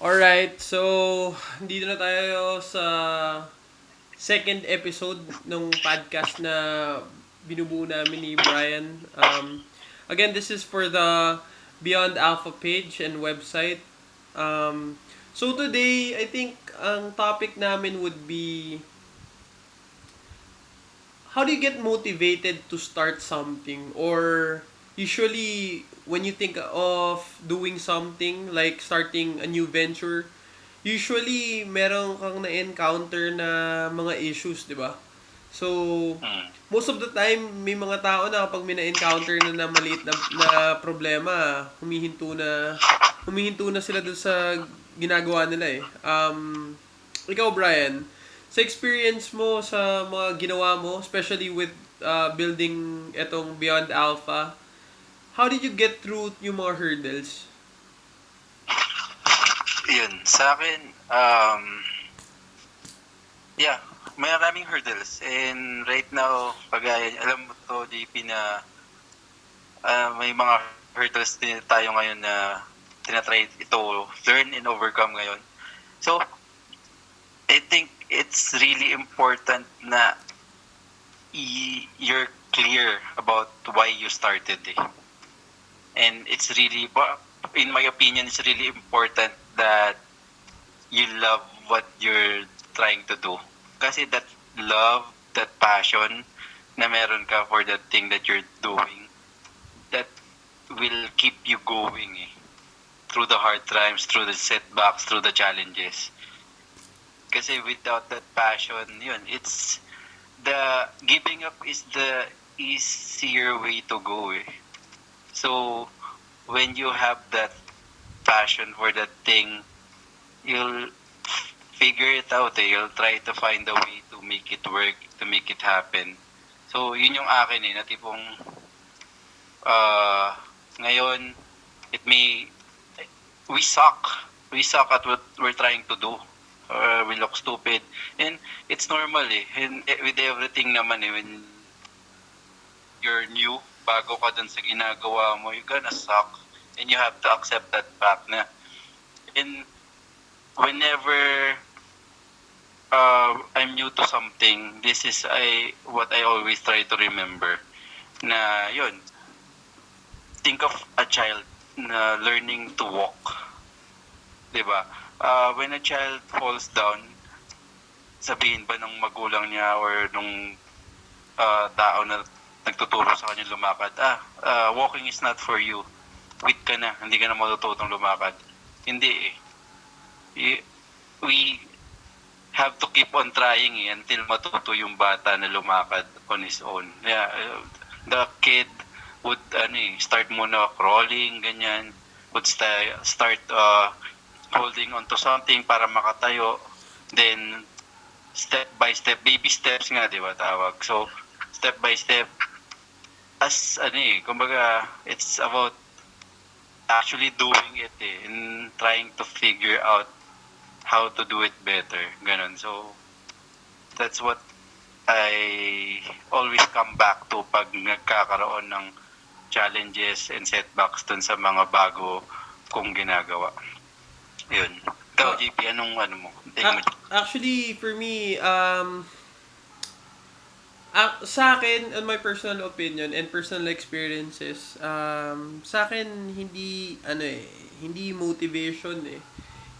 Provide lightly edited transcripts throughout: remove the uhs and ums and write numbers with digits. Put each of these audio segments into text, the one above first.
Alright, so dito na tayo sa second episode ng podcast na binubuo namin ni Brian. Again, this is for the Beyond Alpha page and website. So today, I think ang topic namin would be how do you get motivated to start something, or usually when you think of doing something like starting a new venture, usually meron kang na-encounter na mga issues, di ba? So, Mm. most of the time, may mga tao na kapag may na-encounter na maliit na problema, humihinto na sila dun sa ginagawa nila eh. Ikaw, Brian, sa experience mo sa mga ginawa mo, especially with building etong Beyond Alpha, how did you get through yung mga hurdles? Yun, sa akin, yeah, may maraming hurdles. And right now, alam mo to, JP, na may mga hurdles din tayo ngayon na tinatry ito, learn and overcome ngayon. So, I think it's really important na you're clear about why you started eh. And it's really, in my opinion, it's really important that you love what you're trying to do. Kasi that love, that passion na meron ka for that thing that you're doing, that will keep you going eh. Through the hard times, through the setbacks, through the challenges. Kasi without that passion, yun, it's the giving up is the easier way to go eh. So, when you have that passion for that thing, you'll figure it out eh. You'll try to find a way to make it work, to make it happen. So, yun yung akin eh, na tipong ngayon, we suck. We suck at what we're trying to do. We look stupid. And it's normal eh. And with everything naman eh, when you're new, bago ka dun sa ginagawa mo, you're gonna suck. And you have to accept that fact na. And whenever I'm new to something, this is what I always try to remember. Na yun, think of a child na learning to walk. Diba? When a child falls down, sabihin ba ng magulang niya or nung tao na nagtuturo sa kanya lumakad, walking is not for you. Quit ka na, hindi ka na matututong lumakad. Hindi eh. We have to keep on trying eh, until matuto yung bata na lumakad on his own. Yeah, the kid would start muna crawling, ganyan. Would start holding onto something para makatayo. Then, step by step, baby steps nga, di ba tawag? So, step by step, kumbaga, it's about actually doing it eh, and trying to figure out how to do it better. Ganon. So, that's what I always come back to pag nagkakaroon ng challenges and setbacks dun sa mga bago kong ginagawa. Yun. Ikaw, JP, anong mo? Actually, for me, sa akin, on my personal opinion and personal experiences, sa akin, hindi motivation eh.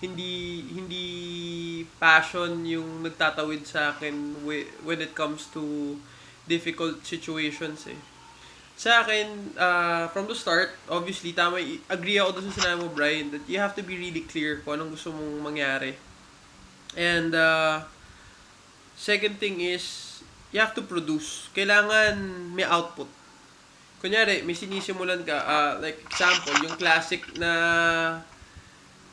Hindi passion yung nagtatawid sa akin when it comes to difficult situations eh. Sa akin, from the start, obviously, agree ako doon sa sinabi mo, Brian, that you have to be really clear kung anong gusto mong mangyari. And, second thing is, you have to produce. Kailangan may output. Kunyari, may sinisimulan ka, like example, yung classic na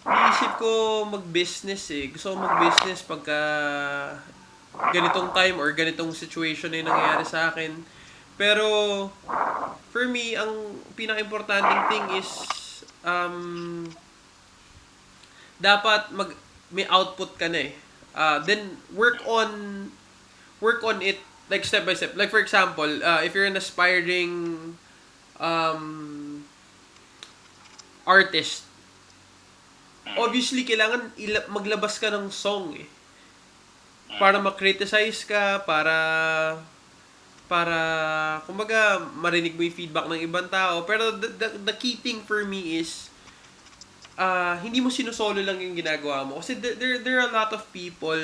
iisip ko mag-business eh. Gusto ko mag-business pagka ganitong time or ganitong situation na yung nangyayari sa akin. Pero, for me, ang pinaka-importanting thing is, dapat may output ka na eh. Then, work on it, like step by step. Like for example, if you're an aspiring artist, obviously, kailangan maglabas ka ng song eh. Para ma-criticize ka, para kumbaga marinig mo yung feedback ng ibang tao. Pero the key thing for me is hindi mo sinusolo lang yung ginagawa mo. Kasi there are a lot of people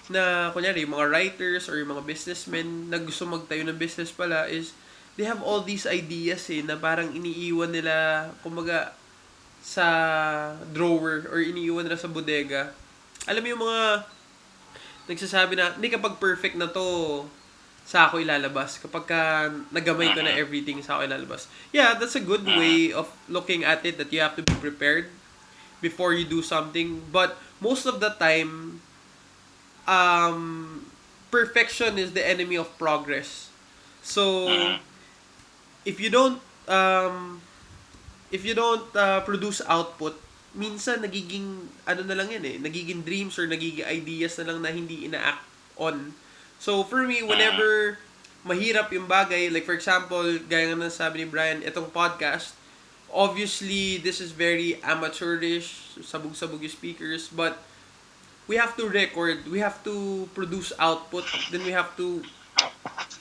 na, kunyari, yung mga writers or yung mga businessmen na gusto magtayo ng business pala is they have all these ideas na parang iniiwan nila, kumbaga, sa drawer or iniiwan nila sa bodega. Alam mo yung mga nagsasabi na, hindi kapag perfect na to, sa ako ilalabas. Kapag ka nagamay ko na everything, sa ako ilalabas. Yeah, that's a good way of looking at it, that you have to be prepared before you do something. But most of the time, perfection is the enemy of progress. So, if you don't produce output, minsan nagiging ano na lang yan nagiging dreams or nagiging ideas na lang na hindi ina-act on. So for me, whenever mahirap yung bagay, like for example, gaya nga ng sabi ni Brian, itong podcast, obviously this is very amateurish, sabog-sabog yung speakers, but we have to record, we have to produce output, then we have to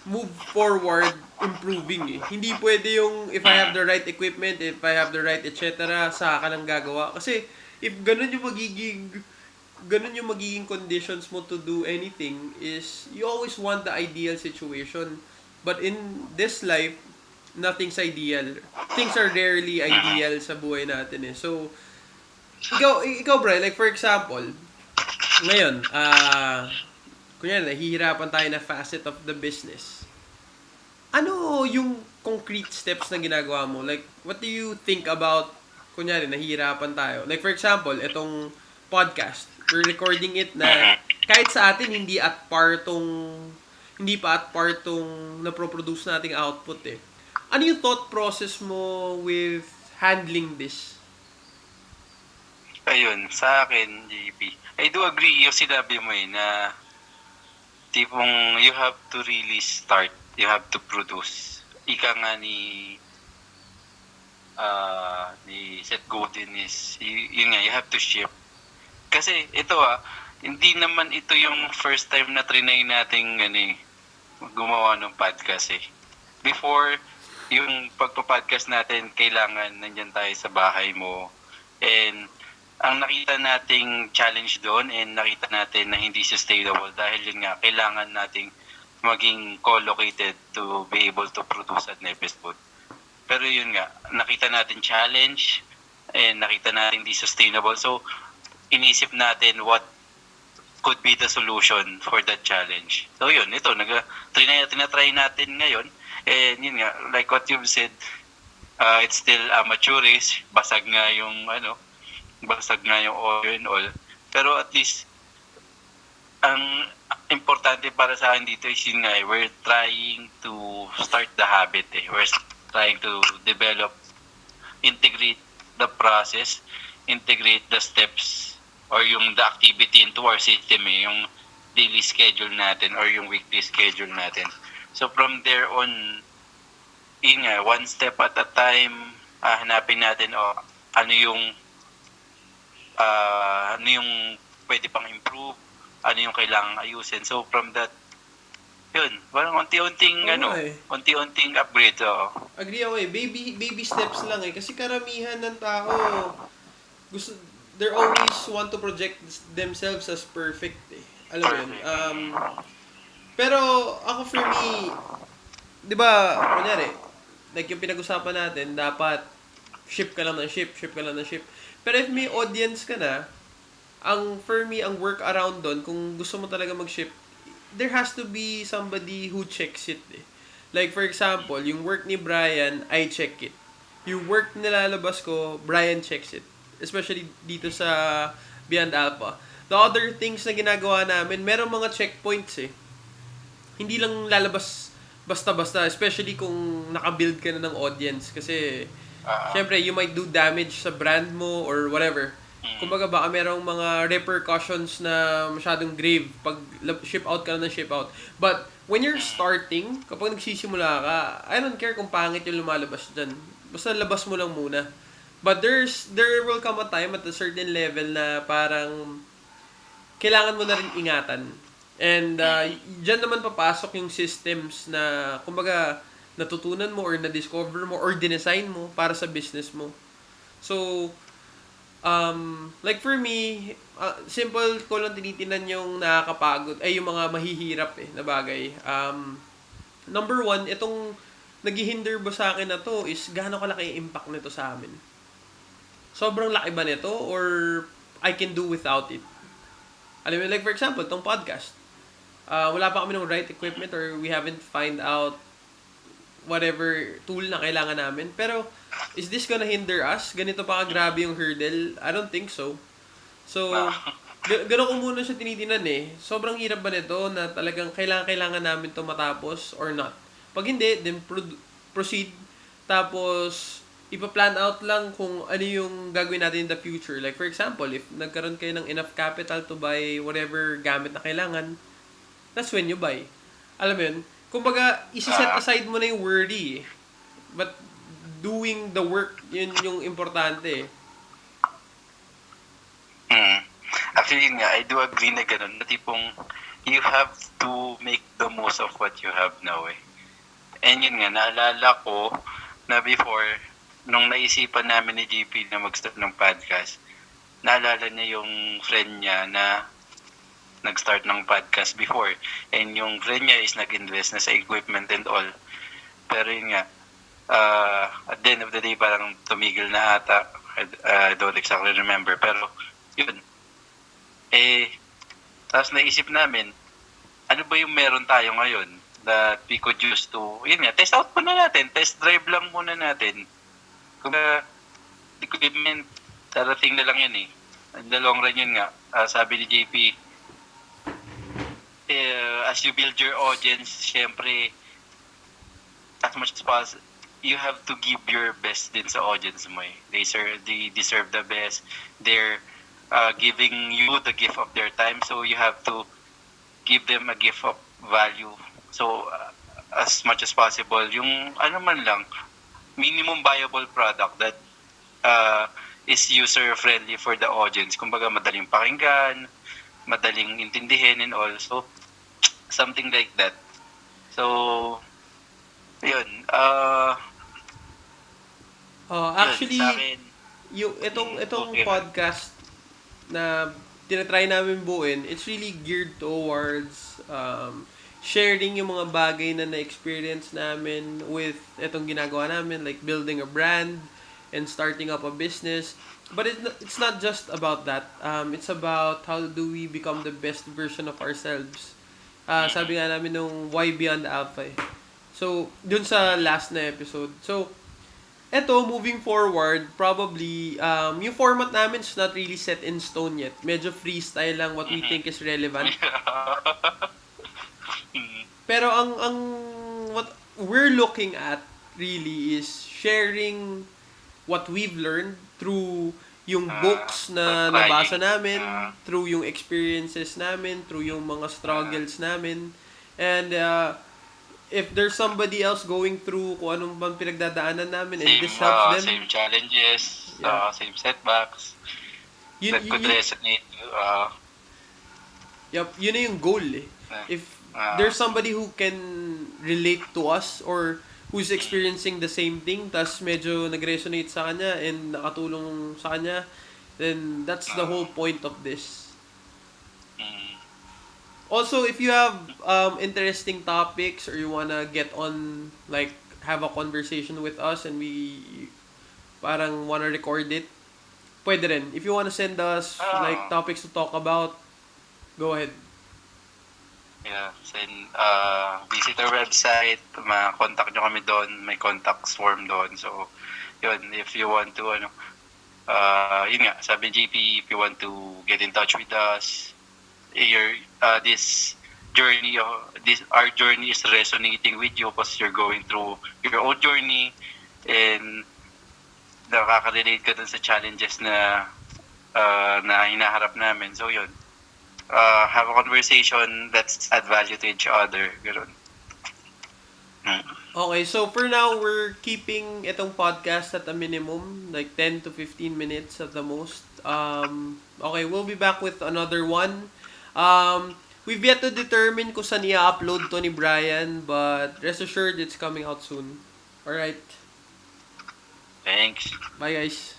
move forward improving Hindi pwede yung if I have the right equipment, if I have the right etc. sa ka lang gagawa. Kasi if ganun yung magiging conditions mo to do anything is you always want the ideal situation. But in this life, nothing's ideal. Things are rarely ideal sa buhay natin So, ikaw Brian, like for example, ngayon, kunyari, nahihirapan tayo na facet of the business. Ano yung concrete steps na ginagawa mo? Like, what do you think about, kunyari, nahihirapan tayo? Like, for example, itong podcast. We're recording it na kahit sa atin, hindi pa at par tong naproproduce nating output Ano yung thought process mo with handling this? Ayun, sa akin, JP, I do agree yung sinabi mo na tipong you have to really start, you have to produce. Ika nga ni Seth Godin is, yun nga, you have to ship. Kasi ito hindi naman ito yung first time na trinay nating gumawa ng podcast Before, yung pagpa-podcast natin, kailangan nandyan tayo sa bahay mo. And ang nakita nating challenge doon and nakita natin na hindi sustainable dahil yun nga, kailangan nating maging co-located to be able to produce an episode. Pero yun nga, nakita natin challenge and nakita natin hindi sustainable. So, inisip natin what could be the solution for that challenge. So yun, ito, tinatry natin ngayon. And yun nga, like what you've said, it's still amateurish, basag nga yung audio and all. Pero at least, ang importante para sa akin dito is yun nga, we're trying to start the habit We're trying to integrate the process, integrate the steps, or yung the activity into our system yung daily schedule natin or yung weekly schedule natin. So from there on, yun nga, one step at a time, hanapin natin ano yung pwede pang improve, ano yung kailangang ayusin. So from that, yun, parang unti-unting unti-unting upgrade. Agree ako baby steps lang kasi karamihan ng tao they're always want to project themselves as perfect Alam mo yun. Pero ako for me, 'di ba, kunyari, like yung pinag-usapan natin, dapat ship ka lang ng ship. Pero if may audience ka na, for me, ang work around doon, kung gusto mo talaga mag-ship, there has to be somebody who checks it Like for example, yung work ni Brian, I check it. Yung work nilalabas ko, Brian checks it. Especially dito sa Beyond Alpha. The other things na ginagawa namin, merong mga checkpoints Hindi lang lalabas basta-basta, especially kung naka-build ka na ng audience. Kasi, syempre, you might do damage sa brand mo or whatever. Kumbaga, baka merong mga repercussions na masyadong grave pag ship out ka na ng ship out. But, when you're starting, kapag nagsisimula ka, I don't care kung pangit yung lumalabas dyan. Basta labas mo lang muna. But there will come a time at a certain level na parang kailangan mo na rin ingatan. And dyan naman papasok yung systems na kumbaga natutunan mo or na-discover mo or dinesign mo para sa business mo. So, like for me, simple ko lang tinitinan yung nakakapagod, ay yung mga mahihirap na bagay. Number one, itong naghihinder ba sa akin na to is gaano kalaki yung impact nito sa amin. Sobrang laki ba nito or I can do without it? Alam mo, like for example, tong podcast. Wala pa kami ng right equipment or we haven't find out whatever tool na kailangan namin. Pero, is this gonna hinder us? Ganito pa grabe yung hurdle? I don't think so. So, gano'n ko muna siya tinitinan Sobrang hirap ba nito na talagang kailangan namin to matapos or not? Pag hindi, then proceed. Tapos, ipa-plan out lang kung ano yung gagawin natin in the future. Like for example, if nagkaroon kayo ng enough capital to buy whatever gamit na kailangan, that's when you buy. Alam mo yun? Kumbaga, isi-set aside mo na yung worry. But doing the work, yun yung importante. Actually, nga, I do agree na ganun. Na tipong, you have to make the most of what you have now And yun nga, naalala ko na before, nung naisipan namin ni GP na mag-start ng podcast, naalala niya yung friend niya na nag-start ng podcast before. And yung friend niya is nag-invest na sa equipment and all. Pero yun nga, at the end of the day, parang tumigil na ata. I don't exactly remember. Pero, yun. Tapos naisip namin, ano ba yung meron tayo ngayon that we could use to, yun nga, test out muna natin. Test drive lang muna natin. Kung equipment, darating na lang yun In the long run yun nga, sabi ni JP, as you build your audience, syempre, as much as possible, you have to give your best din sa audience mo They deserve the best. They're giving you the gift of their time, so you have to give them a gift of value. So, as much as possible, yung ano man lang, minimum viable product that is user-friendly for the audience. Kumbaga, madaling pakinggan, madaling intindihin and all. So, something like that. So, yun. Actually, yun, sa akin, itong podcast na tinatry namin buuin, it's really geared towards sharing yung mga bagay na na-experience namin with itong ginagawa namin, like building a brand and starting up a business. But it's not just about that. It's about how do we become the best version of ourselves. Sabi nga namin nung Why Beyond Alpha So, dun sa last na episode. So, eto, moving forward, probably, yung format namin is not really set in stone yet. Medyo freestyle lang what we think is relevant. Pero ang what we're looking at really is sharing what we've learned through yung books na nabasa namin, through yung experiences namin, through yung mga struggles namin. And if there's somebody else going through kung anong bang pinagdadaanan namin and this helps them. Same challenges, same setbacks. That could resonate. Yun na yung goal If there's somebody who can relate to us or who's experiencing the same thing tas medyo nag-resonate sa kanya and nakatulong sa kanya, then that's the whole point of this. Also, if you have interesting topics or you wanna get on, like, have a conversation with us and we parang wanna record it, pwede rin. If you wanna send us, like, topics to talk about, go ahead. Yeah, visit our website, ma-contact nyo kami doon, may contact form doon. So, yun, if you want to, yun nga, sabi JP, if you want to get in touch with us, this journey, our journey is resonating with you because you're going through your own journey and nakaka-relate ka dun sa challenges na hinaharap namin. So, yun. Have a conversation, let's add value to each other. Ganun. Okay, so for now, we're keeping itong podcast at a minimum, like 10 to 15 minutes at the most. Okay, we'll be back with another one. We've yet to determine kung saan i-upload to ni Brian, but rest assured, it's coming out soon. Alright, Thanks. bye guys.